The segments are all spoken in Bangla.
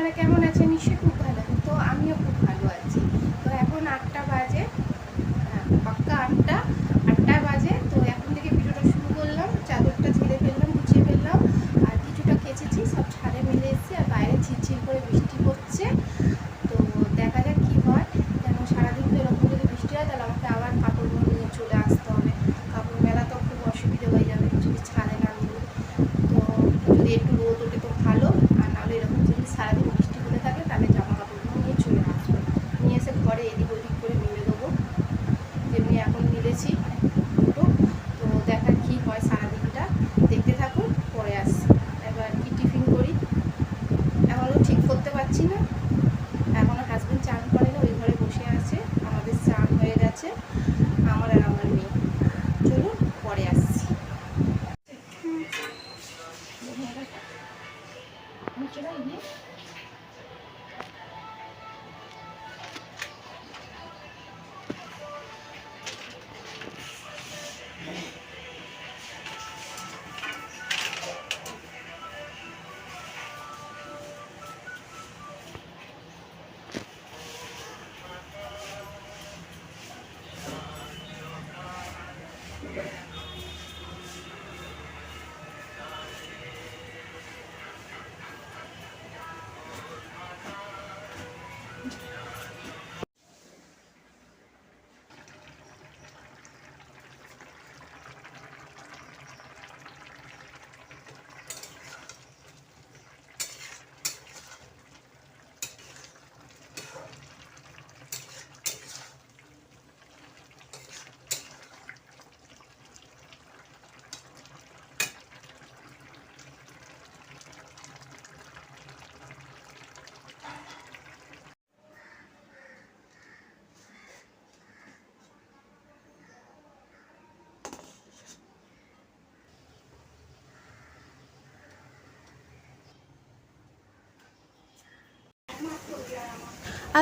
আপনারা কেমন আছেন? নিশ্চয়ই খুব ভালো আছেন। তো আমিও খুব ভালো আছি। তো এখন 8টা বাজে, পাক্কা 8টা বাজে। তো এখন থেকে ভিডিওটা শুরু করলাম। চাদরটা ঝেড়ে ফেললাম, গুছিয়ে ফেললাম, আর কিছুটা কেচেছি, সব ছাদে মেলে এসেছি। আর বাইরে ঝিরঝির করে বৃষ্টি হচ্ছে। তো দেখা যাক কী হয়। কেন সারাদিন তো এরকম যদি বৃষ্টি হয় তাহলে আমাকে আবার কাপড়গুলো নিয়ে চলে আসতে হবে। কাপড় মেলা তো খুব অসুবিধা হয়ে যাবে যদি ছাদে না মেলে। তো যদি একটু রোদ ওঠে তো ভালো, আর নাহলে এরকম যদি সারাদিন বৃষ্টি হতে থাকে তাহলে জামা কাপড়গুলো নিয়ে চলে আসবো, নিয়ে এসে ঘরে এদিক ওদিক করে মিলে দেবো, যেমনি এখন মিলেছি দুটো। তো দেখা কী হয় সারাদিনটা, দেখতে থাকুন, পরে আসছি। এবার কি টিফিন করি এখনও ঠিক করতে পারছি না। এখনও হাজব্যান্ড চান করে না, ওই ঘরে বসে আছে। আমাদের চান হয়ে গেছে, আমার আর আমার মেয়ে। চলুন পরে আসছি।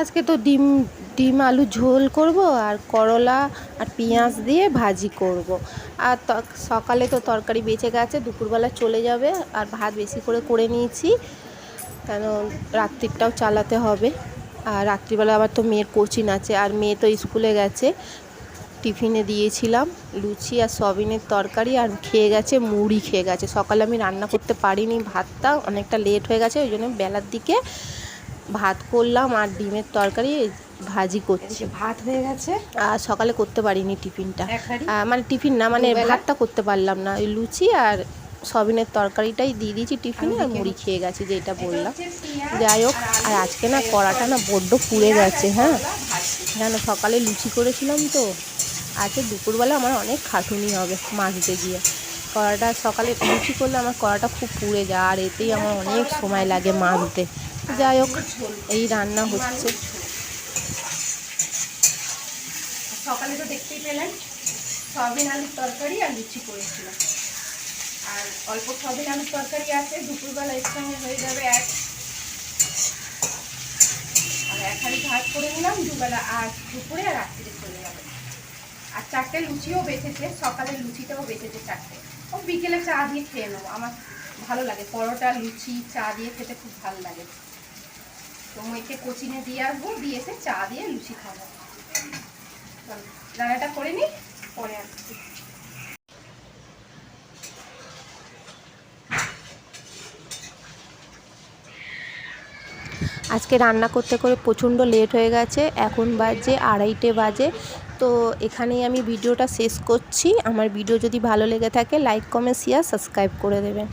আজকে তো ডিম আলু ঝোল করব, আর করলা আর পেঁয়াজ দিয়ে ভাজি করব। আর সকালে তো তরকারি বেঁচে গেছে, দুপুরবেলা চলে যাবে। আর ভাত বেশি করে নিয়েছি, কেন রাত্রিটাও চালাতে হবে। আর রাত্রিবেলা আবার তো মেয়ের কোচিং আছে, আর মেয়ে তো স্কুলে গেছে। টিফিনে দিয়েছিলাম লুচি আর সয়াবিনের তরকারি, আর খেয়ে গেছে, মুড়ি খেয়ে গেছে। সকালে আমি রান্না করতে পারিনি, ভাতটা অনেকটা লেট হয়ে গেছে, ওই জন্য বেলার দিকে ভাত করলাম আর ডিমের তরকারি ভাজি করছি। ভাত হয়ে গেছে, আর সকালে করতে পারিনি টিফিনটা, মানে টিফিন না, মানে ভাতটা করতে পারলাম না। ওই লুচি আর সয়াবিনের তরকারিটাই দিয়ে দিয়েছি টিফিনে, আর মুড়ি খেয়ে গেছি, যেটা বললাম। যাই হোক, আর আজকে না কড়াটা না বড্ড পুড়ে গেছে। হ্যাঁ, কেন সকালে লুচি করেছিলাম তো, আজকে দুপুরবেলা আমার অনেক খাটুনি হবে মাজতে গিয়ে। কড়াটা সকালে লুচি করলে আমার কড়াটা খুব পুড়ে যায়, আর এতেই আমার অনেক সময় লাগে মাজতে। যাই হোক, এই রান্না হচ্ছে। সকালে তো দেখতেই পেলেন সয়াবিন আলুর তরকারি আর লুচি করেছিলাম, আর অল্প সয়াবিন আলুর তরকারি আছে, দুপুরবেলা এর সঙ্গে হয়ে যাবে এক। আর এক হাঁড়ি ভাত করে নিলাম দুবেলা, আর দুপুরে আর রাত্রিরে চলে যাবে। আর 4টে লুচিও বেঁচেছে, সকালের লুচিটাও বেঁচেছে 4টে। ও বিকেলে চা দিয়ে খেয়ে নেবো, আমার ভালো লাগে পরোটা লুচি চা দিয়ে খেতে, খুব ভালো লাগে। তো মেয়েকে কোচিংয়ে দিয়ে আসবো, দিয়ে এসে চা দিয়ে লুচি খাবো। রান্নাটা করে নিই, পরে আসছি। আজকে রান্না করতে করে প্রচণ্ড লেট হয়ে গেছে, এখন বাজে 2:30 বাজে। তো এখানেই আমি ভিডিওটা শেষ করছি। আমার ভিডিও যদি ভালো লেগে থাকে লাইক কমেন্ট শেয়ার সাবস্ক্রাইব করে দেবেন।